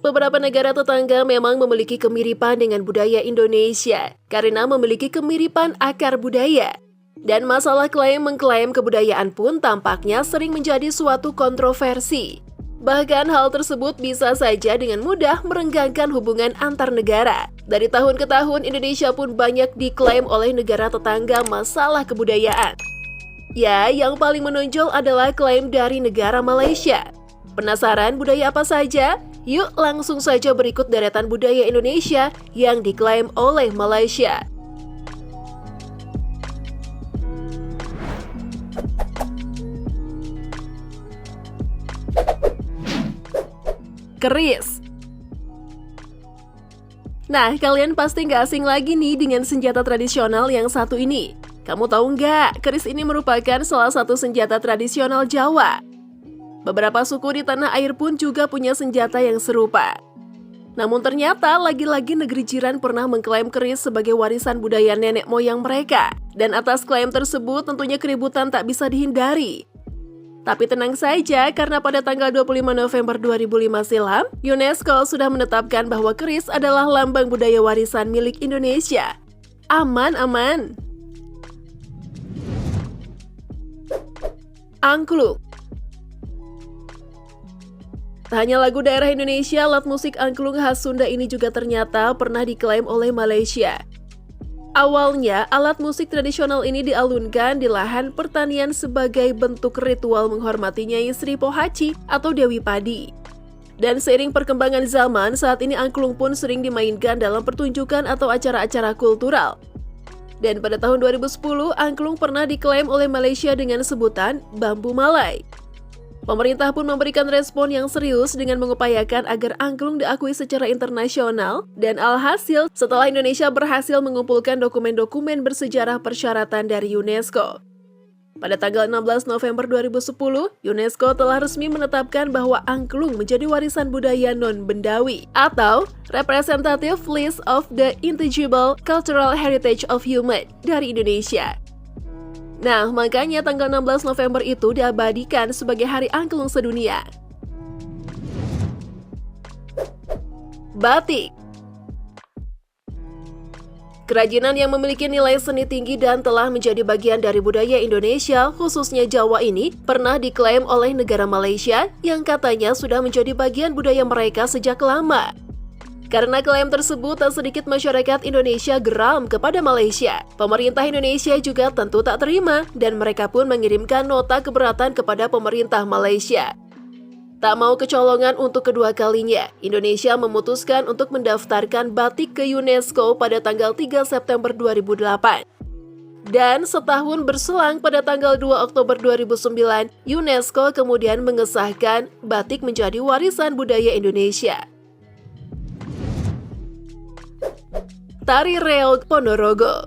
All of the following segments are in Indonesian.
Beberapa negara tetangga memang memiliki kemiripan dengan budaya Indonesia karena memiliki kemiripan akar budaya. Dan masalah mengklaim kebudayaan pun tampaknya sering menjadi suatu kontroversi. Bahkan hal tersebut bisa saja dengan mudah merenggangkan hubungan antar negara. Dari tahun ke tahun, Indonesia pun banyak diklaim oleh negara tetangga masalah kebudayaan. Ya, yang paling menonjol adalah klaim dari negara Malaysia. Penasaran budaya apa saja? Yuk langsung saja berikut deretan budaya Indonesia yang diklaim oleh Malaysia. Keris. Nah, kalian pasti nggak asing lagi nih dengan senjata tradisional yang satu ini. Kamu tahu nggak, keris ini merupakan salah satu senjata tradisional Jawa. Beberapa suku di tanah air pun juga punya senjata yang serupa. Namun ternyata lagi-lagi negeri jiran pernah mengklaim keris sebagai warisan budaya nenek moyang mereka. Dan atas klaim tersebut tentunya keributan tak bisa dihindari. Tapi tenang saja, karena pada tanggal 25 November 2005 silam, UNESCO sudah menetapkan bahwa keris adalah lambang budaya warisan milik Indonesia. Aman-aman. Angklung. Tak hanya lagu daerah Indonesia, alat musik angklung khas Sunda ini juga ternyata pernah diklaim oleh Malaysia. Awalnya, alat musik tradisional ini dialunkan di lahan pertanian sebagai bentuk ritual menghormati Nyai Sri Pohaci atau Dewi Padi. Dan seiring perkembangan zaman, saat ini angklung pun sering dimainkan dalam pertunjukan atau acara-acara kultural. Dan pada tahun 2010, angklung pernah diklaim oleh Malaysia dengan sebutan bambu Malai. Pemerintah pun memberikan respon yang serius dengan mengupayakan agar angklung diakui secara internasional, dan alhasil setelah Indonesia berhasil mengumpulkan dokumen-dokumen bersejarah persyaratan dari UNESCO. Pada tanggal 16 November 2010, UNESCO telah resmi menetapkan bahwa angklung menjadi warisan budaya non-bendawi atau Representative List of the Intangible Cultural Heritage of Human dari Indonesia. Nah, makanya tanggal 16 November itu diabadikan sebagai Hari Angklung Sedunia. Batik. Kerajinan yang memiliki nilai seni tinggi dan telah menjadi bagian dari budaya Indonesia, khususnya Jawa ini, pernah diklaim oleh negara Malaysia yang katanya sudah menjadi bagian budaya mereka sejak lama. Karena klaim tersebut, tak sedikit masyarakat Indonesia geram kepada Malaysia. Pemerintah Indonesia juga tentu tak terima, dan mereka pun mengirimkan nota keberatan kepada pemerintah Malaysia. Tak mau kecolongan untuk kedua kalinya, Indonesia memutuskan untuk mendaftarkan batik ke UNESCO pada tanggal 3 September 2008. Dan setahun berselang pada tanggal 2 Oktober 2009, UNESCO kemudian mengesahkan batik menjadi warisan budaya Indonesia. Tari Reog Ponorogo.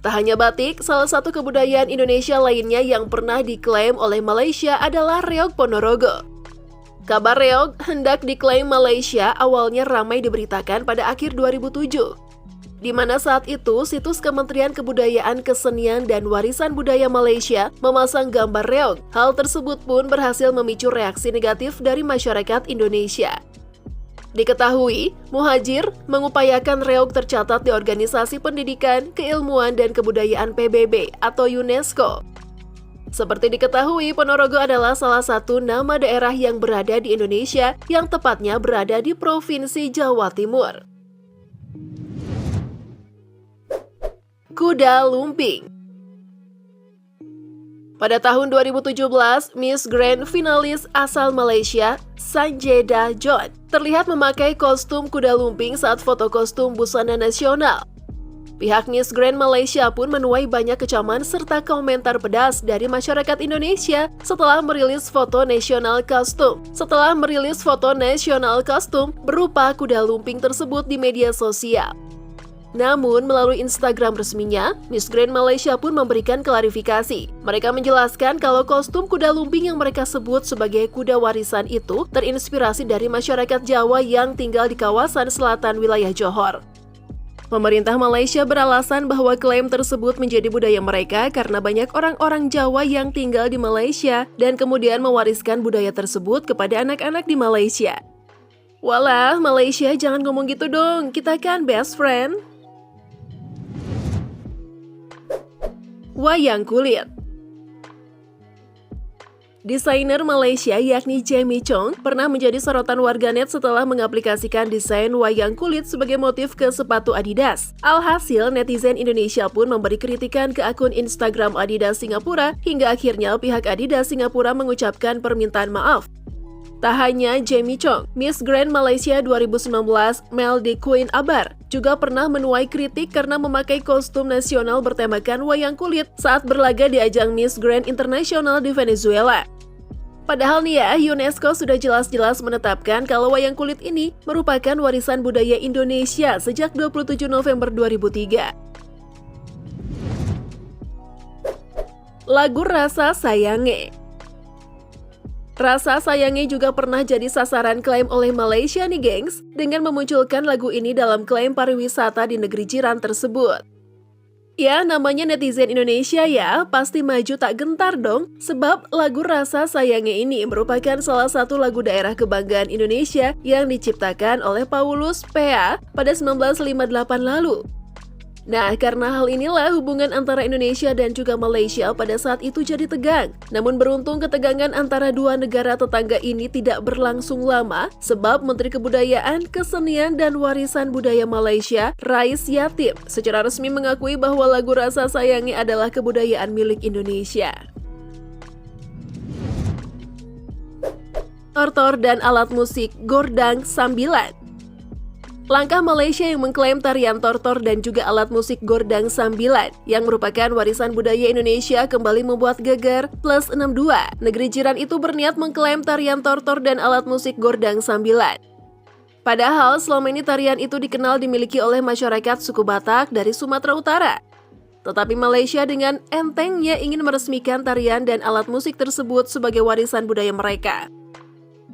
Tak hanya batik, salah satu kebudayaan Indonesia lainnya yang pernah diklaim oleh Malaysia adalah Reog Ponorogo. Kabar reog hendak diklaim Malaysia awalnya ramai diberitakan pada akhir 2007, di mana saat itu situs Kementerian Kebudayaan, Kesenian, dan Warisan Budaya Malaysia memasang gambar reog. Hal tersebut pun berhasil memicu reaksi negatif dari masyarakat Indonesia. Diketahui, Muhajir mengupayakan reog tercatat di Organisasi Pendidikan, Keilmuan, dan Kebudayaan PBB atau UNESCO. Seperti diketahui, Ponorogo adalah salah satu nama daerah yang berada di Indonesia yang tepatnya berada di Provinsi Jawa Timur. Kuda Lumping. Pada tahun 2017, Miss Grand finalis asal Malaysia, Sanjeda John, terlihat memakai kostum kuda lumping saat foto kostum busana nasional. Pihak Miss Grand Malaysia pun menuai banyak kecaman serta komentar pedas dari masyarakat Indonesia setelah merilis foto nasional kostum berupa kuda lumping tersebut di media sosial. Namun, melalui Instagram resminya, Miss Grand Malaysia pun memberikan klarifikasi. Mereka menjelaskan kalau kostum kuda lumping yang mereka sebut sebagai kuda warisan itu terinspirasi dari masyarakat Jawa yang tinggal di kawasan selatan wilayah Johor. Pemerintah Malaysia beralasan bahwa klaim tersebut menjadi budaya mereka karena banyak orang-orang Jawa yang tinggal di Malaysia dan kemudian mewariskan budaya tersebut kepada anak-anak di Malaysia. Walah, Malaysia jangan ngomong gitu dong, kita kan best friend. Wayang kulit. Desainer Malaysia yakni Jamie Chong pernah menjadi sorotan warganet setelah mengaplikasikan desain wayang kulit sebagai motif ke sepatu Adidas. Alhasil, netizen Indonesia pun memberi kritikan ke akun Instagram Adidas Singapura hingga akhirnya pihak Adidas Singapura mengucapkan permintaan maaf. Tak hanya Jamie Chong, Miss Grand Malaysia 2019 Mel de Queen Abar juga pernah menuai kritik karena memakai kostum nasional bertemakan wayang kulit saat berlaga di ajang Miss Grand International di Venezuela. Padahal nih ya, UNESCO sudah jelas-jelas menetapkan kalau wayang kulit ini merupakan warisan budaya Indonesia sejak 27 November 2003. Lagu Rasa Sayange. Rasa Sayange juga pernah jadi sasaran klaim oleh Malaysia nih gengs, dengan memunculkan lagu ini dalam klaim pariwisata di negeri jiran tersebut. Ya, namanya netizen Indonesia ya, pasti maju tak gentar dong, sebab lagu Rasa Sayange ini merupakan salah satu lagu daerah kebanggaan Indonesia yang diciptakan oleh Paulus Pea pada 1958 lalu. Nah, karena hal inilah hubungan antara Indonesia dan juga Malaysia pada saat itu jadi tegang. Namun beruntung ketegangan antara dua negara tetangga ini tidak berlangsung lama, sebab Menteri Kebudayaan, Kesenian, dan Warisan Budaya Malaysia, Rais Yatim, secara resmi mengakui bahwa lagu Rasa Sayange adalah kebudayaan milik Indonesia. Tortor dan alat musik Gordang Sambilan. Langkah Malaysia yang mengklaim tarian tortor dan juga alat musik Gordang Sambilan yang merupakan warisan budaya Indonesia kembali membuat geger plus 62. Negeri jiran itu berniat mengklaim tarian tortor dan alat musik Gordang Sambilan. Padahal selama ini tarian itu dikenal dimiliki oleh masyarakat suku Batak dari Sumatera Utara. Tetapi Malaysia dengan entengnya ingin meresmikan tarian dan alat musik tersebut sebagai warisan budaya mereka.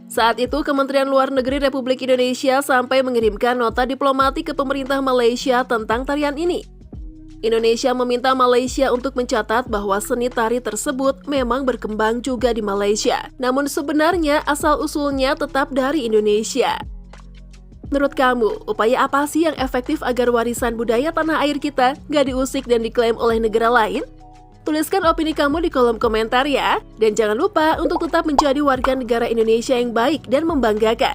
Saat itu, Kementerian Luar Negeri Republik Indonesia sampai mengirimkan nota diplomatik ke pemerintah Malaysia tentang tarian ini. Indonesia meminta Malaysia untuk mencatat bahwa seni tari tersebut memang berkembang juga di Malaysia. Namun sebenarnya asal-usulnya tetap dari Indonesia. Menurut kamu, upaya apa sih yang efektif agar warisan budaya tanah air kita nggak diusik dan diklaim oleh negara lain? Tuliskan opini kamu di kolom komentar ya. Dan jangan lupa untuk tetap menjadi warga negara Indonesia yang baik dan membanggakan.